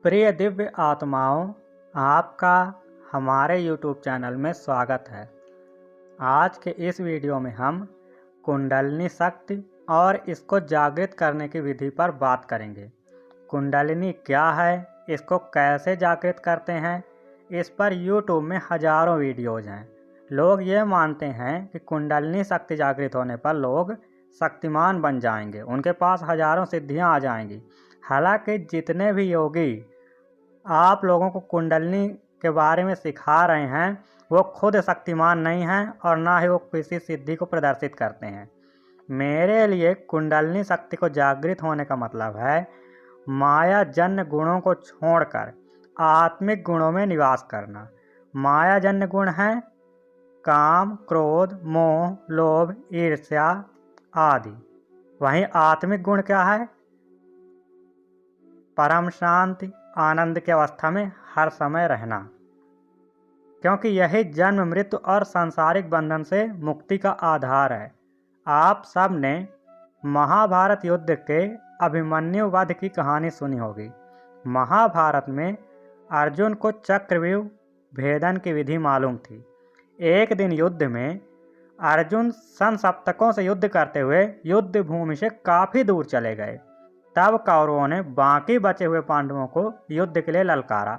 प्रिय दिव्य आत्माओं, आपका हमारे YouTube चैनल में स्वागत है। आज के इस वीडियो में हम कुंडलिनी शक्ति और इसको जागृत करने की विधि पर बात करेंगे। कुंडलिनी क्या है, इसको कैसे जागृत करते हैं, इस पर YouTube में हजारों वीडियोज़ हैं। लोग ये मानते हैं कि कुंडलिनी शक्ति जागृत होने पर लोग शक्तिमान बन जाएंगे, उनके पास हजारों सिद्धियां आ जाएंगी। हालांकि जितने भी योगी आप लोगों को कुंडलिनी के बारे में सिखा रहे हैं वो खुद शक्तिमान नहीं हैं और ना ही वो किसी सिद्धि को प्रदर्शित करते हैं। मेरे लिए कुंडलिनी शक्ति को जागृत होने का मतलब है माया जन्य गुणों को छोड़कर आत्मिक गुणों में निवास करना। माया जन्य गुण हैं काम, क्रोध, मोह, लोभ, ईर्ष्या आदि। वहीं आत्मिक गुण क्या है? परम शांति, आनंद की अवस्था में हर समय रहना, क्योंकि यही जन्म, मृत्यु और सांसारिक बंधन से मुक्ति का आधार है। आप सब ने महाभारत युद्ध के अभिमन्यु वध की कहानी सुनी होगी। महाभारत में अर्जुन को चक्रव्यूह भेदन की विधि मालूम थी। एक दिन युद्ध में अर्जुन संसप्तकों से युद्ध करते हुए युद्ध भूमि से काफी दूर चले गए। तब कौरवों ने बाकी बचे हुए पांडवों को युद्ध के लिए ललकारा।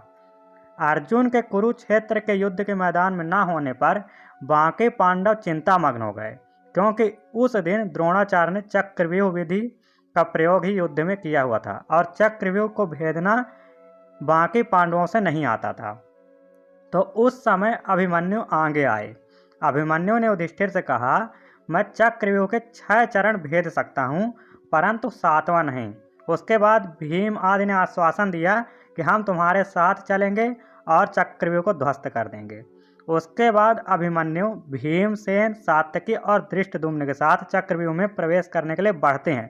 अर्जुन के कुरुक्षेत्र के युद्ध के मैदान में न होने पर बाकी पांडव चिंतामग्न हो गए, क्योंकि उस दिन द्रोणाचार्य ने चक्रव्यूह विधि का प्रयोग ही युद्ध में किया हुआ था और चक्रव्यूह को भेदना बाकी पांडवों से नहीं आता था। तो उस समय अभिमन्यु आगे आए। अभिमन्यु ने युधिष्ठिर से कहा, मैं चक्रव्यूह के 6 चरण भेद सकता हूँ, परंतु 7वां नहीं। उसके बाद भीम आदि ने आश्वासन दिया कि हम तुम्हारे साथ चलेंगे और चक्रव्यूह को ध्वस्त कर देंगे। उसके बाद अभिमन्यु भीमसेन, सात्यकी और धृष्टद्युम्न के साथ चक्रव्यूह में प्रवेश करने के लिए बढ़ते हैं,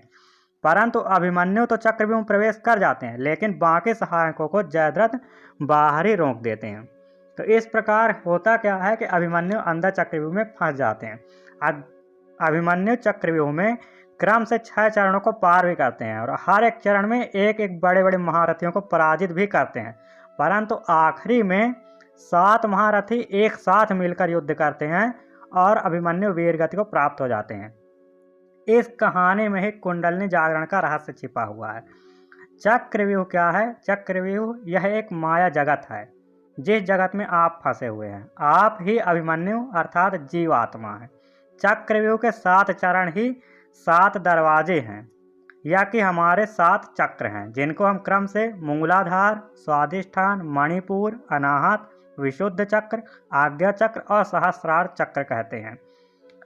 परंतु अभिमन्यु तो चक्रव्यूह में प्रवेश कर जाते हैं, लेकिन बाकी सहायकों को जयद्रथ बाहर ही रोक देते हैं। तो इस प्रकार होता क्या है कि अभिमन्यु अंदर चक्रव्यूह में फंस जाते हैं। अभिमन्यु चक्रव्यूह में क्रम से 6 चरणों को पार भी करते हैं और हर एक चरण में एक एक बड़े बड़े महारथियों को पराजित भी करते हैं, परंतु आखिरी में 7 महारथी एक साथ मिलकर युद्ध करते हैं और अभिमन्यु वीरगति को प्राप्त हो जाते हैं। इस कहानी में ही कुंडलिनी जागरण का रहस्य छिपा हुआ है। चक्रव्यूह क्या है? चक्रव्यूह यह एक माया जगत है, जिस जगत में आप फंसे हुए हैं। आप ही अभिमन्यु अर्थात जीवात्मा है। चक्रव्यूह के 7 चरण ही 7 दरवाजे हैं, या कि हमारे 7 चक्र हैं, जिनको हम क्रम से मूलाधार, स्वादिष्ठान, मणिपुर, अनाहत, विशुद्ध चक्र, आज्ञा चक्र और सहस्रार चक्र कहते हैं।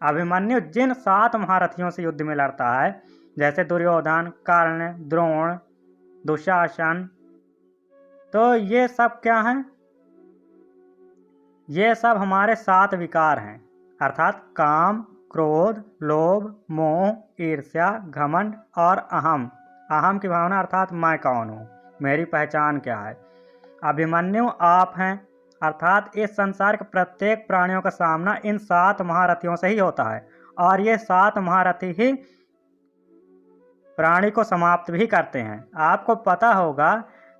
अभिमन्यु जिन 7 महारथियों से युद्ध में लड़ता है, जैसे दुर्योधन, कर्ण, द्रोण, दुशासन, तो ये सब क्या हैं? ये सब हमारे 7 विकार हैं, अर्थात काम, क्रोध, लोभ, मोह, ईर्ष्या, घमंड और अहम। अहम की भावना अर्थात मैं कौन हूँ, मेरी पहचान क्या है। अभिमन्यु आप हैं, अर्थात इस संसार के प्रत्येक प्राणियों का सामना इन 7 महारथियों से ही होता है और ये 7 महारथी ही प्राणी को समाप्त भी करते हैं। आपको पता होगा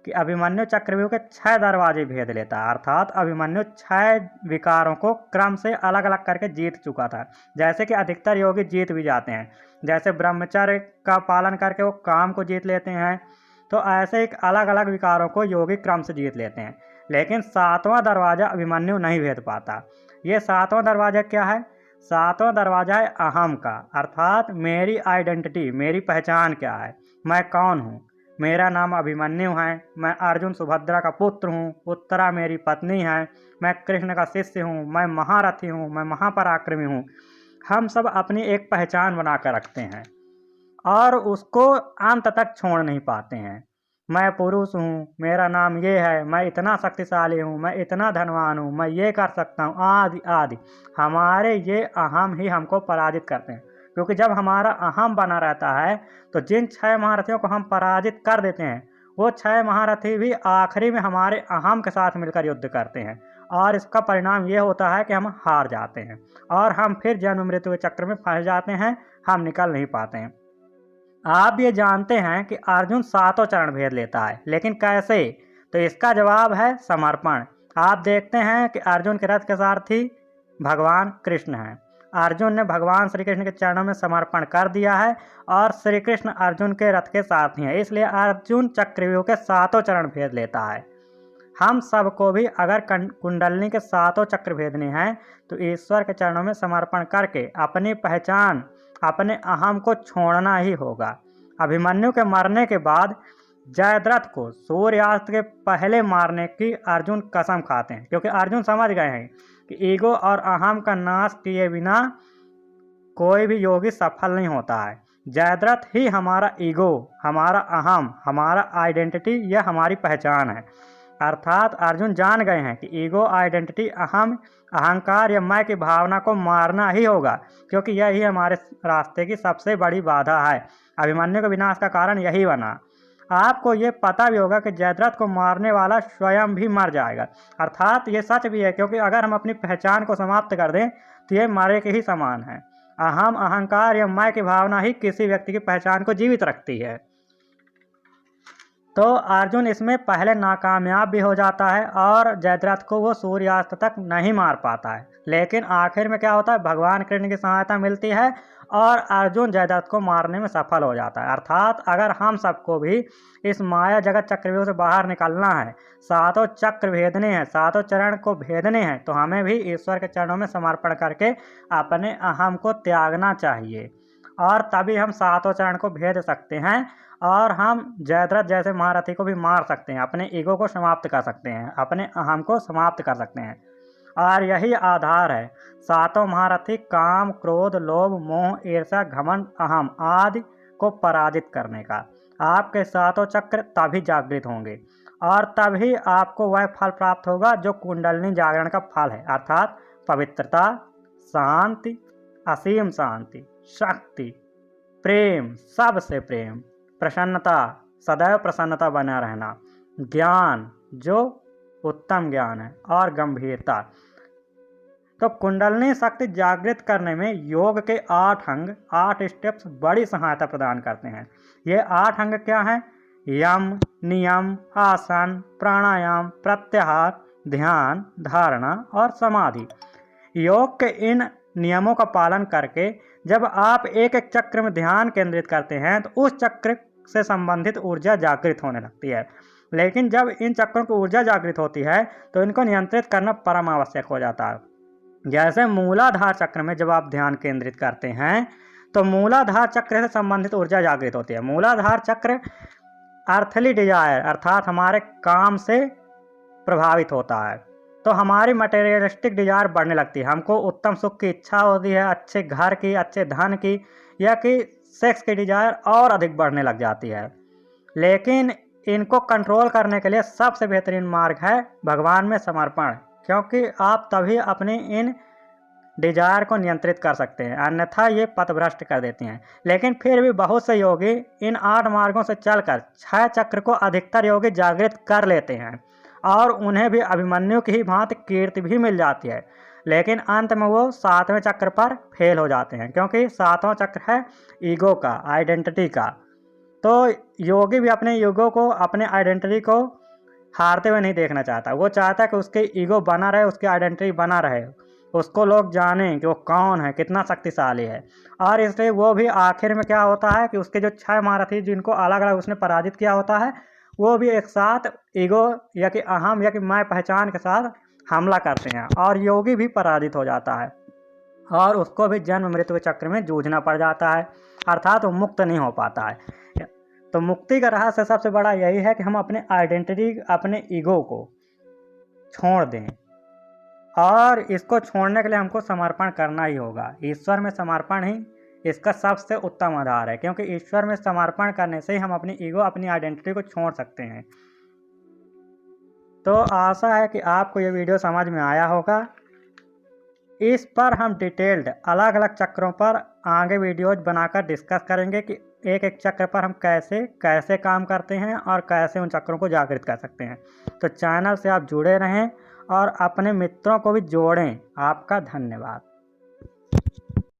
कि अभिमन्यु चक्रव्यूह के 6 दरवाजे भेद लेता है, अर्थात अभिमन्यु 6 विकारों को क्रम से अलग अलग करके जीत चुका था। जैसे कि अधिकतर योगी जीत भी जाते हैं, जैसे ब्रह्मचर्य का पालन करके वो काम को जीत लेते हैं, तो ऐसे ही अलग अलग विकारों को योगी क्रम से जीत लेते हैं। लेकिन 7वां दरवाजा अभिमन्यु नहीं भेद पाता। ये 7वां दरवाजा क्या है? 7वां दरवाजा है अहम का, अर्थात मेरी आइडेंटिटी, मेरी पहचान क्या है, मैं कौन हूँ। मेरा नाम अभिमन्यु है, मैं अर्जुन सुभद्रा का पुत्र हूँ, उत्तरा मेरी पत्नी है, मैं कृष्ण का शिष्य हूँ, मैं महारथी हूँ, मैं महापराक्रमी हूँ। हम सब अपनी एक पहचान बना कर रखते हैं और उसको अंत तक छोड़ नहीं पाते हैं। मैं पुरुष हूँ, मेरा नाम ये है, मैं इतना शक्तिशाली हूँ, मैं इतना धनवान हूँ, मैं ये कर सकता हूँ, आदि आदि। हमारे ये अहम ही हमको पराजित करते हैं, क्योंकि जब हमारा अहम बना रहता है तो जिन 6 महारथियों को हम पराजित कर देते हैं, वो 6 महारथी भी आखिरी में हमारे अहम के साथ मिलकर युद्ध करते हैं और इसका परिणाम ये होता है कि हम हार जाते हैं और हम फिर जन्म मृत्यु के चक्र में फंस जाते हैं, हम निकल नहीं पाते हैं। आप ये जानते हैं कि अर्जुन 7 चरण भेद लेता है, लेकिन कैसे? तो इसका जवाब है समर्पण। आप देखते हैं कि अर्जुन के रथ के सारथी भगवान कृष्ण हैं। अर्जुन ने भगवान श्री कृष्ण के चरणों में समर्पण कर दिया है और श्री कृष्ण अर्जुन के रथ के सारथी हैं, इसलिए अर्जुन चक्रव्यूह के 7 चरण भेद लेता है। हम सबको भी अगर कुंडलनी के 7 चक्र भेदने हैं तो ईश्वर के चरणों में समर्पण करके अपनी पहचान, अपने अहम को छोड़ना ही होगा। अभिमन्यु के मरने के बाद जयद्रथ को सूर्यास्त के पहले मारने की अर्जुन कसम खाते हैं, क्योंकि अर्जुन समझ गए हैं कि ईगो और अहम का नाश किए बिना कोई भी योगी सफल नहीं होता है। जयद्रथ ही हमारा ईगो, हमारा अहम, हमारा आइडेंटिटी, यह हमारी पहचान है। अर्थात अर्जुन जान गए हैं कि ईगो, आइडेंटिटी, अहम, अहंकार या मैं की भावना को मारना ही होगा, क्योंकि यही हमारे रास्ते की सबसे बड़ी बाधा है। अभिमन्यु के विनाश का कारण यही बना। आपको ये पता भी होगा कि जयद्रथ को मारने वाला स्वयं भी मर जाएगा। अर्थात ये सच भी है, क्योंकि अगर हम अपनी पहचान को समाप्त कर दें तो ये मरे के ही समान है। अहम, अहंकार या मैं की भावना ही किसी व्यक्ति की पहचान को जीवित रखती है। तो अर्जुन इसमें पहले नाकामयाब भी हो जाता है और जयद्रथ को वो सूर्यास्त तक नहीं मार पाता है, लेकिन आखिर में क्या होता है, भगवान कृष्ण की सहायता मिलती है और अर्जुन जयद्रथ को मारने में सफल हो जाता है। अर्थात अगर हम सबको भी इस माया जगत चक्रव्यूह से बाहर निकलना है, 7 चक्र भेदने हैं, 7 चरण को भेदने हैं, तो हमें भी ईश्वर के चरणों में समर्पण करके अपने अहम को त्यागना चाहिए और तभी हम 7 चरण को भेद सकते हैं और हम जयद्रथ जैसे महारथी को भी मार सकते हैं, अपने ईगो को समाप्त कर सकते हैं, अपने अहम को समाप्त कर सकते हैं। और यही आधार है 7 महारथी काम, क्रोध, लोभ, मोह, ईर्ष्या, घमंड, अहम आदि को पराजित करने का। आपके 7 चक्र तभी जागृत होंगे और तभी आपको वह फल प्राप्त होगा जो कुंडलिनी जागरण का फल है, अर्थात पवित्रता, शांति, असीम शांति, शक्ति, प्रेम, सबसे प्रेम, प्रसन्नता, सदैव प्रसन्नता बना रहना, ज्ञान जो उत्तम ज्ञान है और गंभीरता। तो कुंडलिनी शक्ति जागृत करने में योग के 8 अंग, 8 स्टेप्स बड़ी सहायता प्रदान करते हैं। ये 8 अंग क्या हैं? यम, नियम, आसन, प्राणायाम, प्रत्याहार, ध्यान, धारणा और समाधि। योग के इन नियमों का पालन करके जब आप एक एक चक्र में ध्यान केंद्रित करते हैं तो उस चक्र से संबंधित ऊर्जा जागृत होने लगती है। लेकिन जब इन चक्रों की ऊर्जा जागृत होती है तो इनको नियंत्रित करना परम आवश्यक हो जाता है। जैसे मूलाधार चक्र में जब आप ध्यान केंद्रित करते हैं तो मूलाधार चक्र से संबंधित ऊर्जा जागृत होती है। मूलाधार चक्र अर्थली डिजायर अर्थात हमारे काम से प्रभावित होता है, तो हमारी मटेरियलिस्टिक डिजायर बढ़ने लगती है। हमको उत्तम सुख की इच्छा होती है, अच्छे घर की, अच्छे धन की, या कि सेक्स की डिजायर और अधिक बढ़ने लग जाती है। लेकिन इनको कंट्रोल करने के लिए सबसे बेहतरीन मार्ग है भगवान में समर्पण, क्योंकि आप तभी अपनी इन डिजायर को नियंत्रित कर सकते हैं, अन्यथा ये पथभ्रष्ट कर देती हैं। लेकिन फिर भी बहुत से योगी इन 8 मार्गों से चलकर 6 चक्र को अधिकतर योगी जागृत कर लेते हैं और उन्हें भी अभिमन्यु की ही भांति कीर्ति भी मिल जाती है। लेकिन अंत में वो 7वें चक्र पर फेल हो जाते हैं, क्योंकि 7वां चक्र है ईगो का, आइडेंटिटी का। तो योगी भी अपने ईगो को, अपने आइडेंटिटी को हारते हुए नहीं देखना चाहता। वो चाहता है कि उसके ईगो बना रहे, उसकी आइडेंटिटी बना रहे, उसको लोग जानें कि वो कौन है, कितना शक्तिशाली है। और इसलिए वो भी आखिर में क्या होता है कि उसके जो 6 महारथी जिनको अलग अलग उसने पराजित किया होता है, वो भी एक साथ ईगो या कि अहम या कि मैं पहचान के साथ हमला करते हैं और योगी भी पराजित हो जाता है और उसको भी जन्म मृत्यु के चक्र में जूझना पड़ जाता है, अर्थात वो मुक्त नहीं हो पाता है। तो मुक्ति का रहस्य सबसे बड़ा यही है कि हम अपने आइडेंटिटी, अपने ईगो को छोड़ दें और इसको छोड़ने के लिए हमको समर्पण करना ही होगा। ईश्वर में समर्पण ही इसका सबसे उत्तम आधार है, क्योंकि ईश्वर में समर्पण करने से ही हम अपनी ईगो, अपनी आइडेंटिटी को छोड़ सकते हैं। तो आशा है कि आपको ये वीडियो समझ में आया होगा। इस पर हम डिटेल्ड अलग अलग चक्रों पर आगे वीडियोज बनाकर डिस्कस करेंगे कि एक एक चक्र पर हम कैसे काम करते हैं और कैसे उन चक्रों को जागृत कर सकते हैं। तो चैनल से आप जुड़े रहें और अपने मित्रों को भी जोड़ें। आपका धन्यवाद।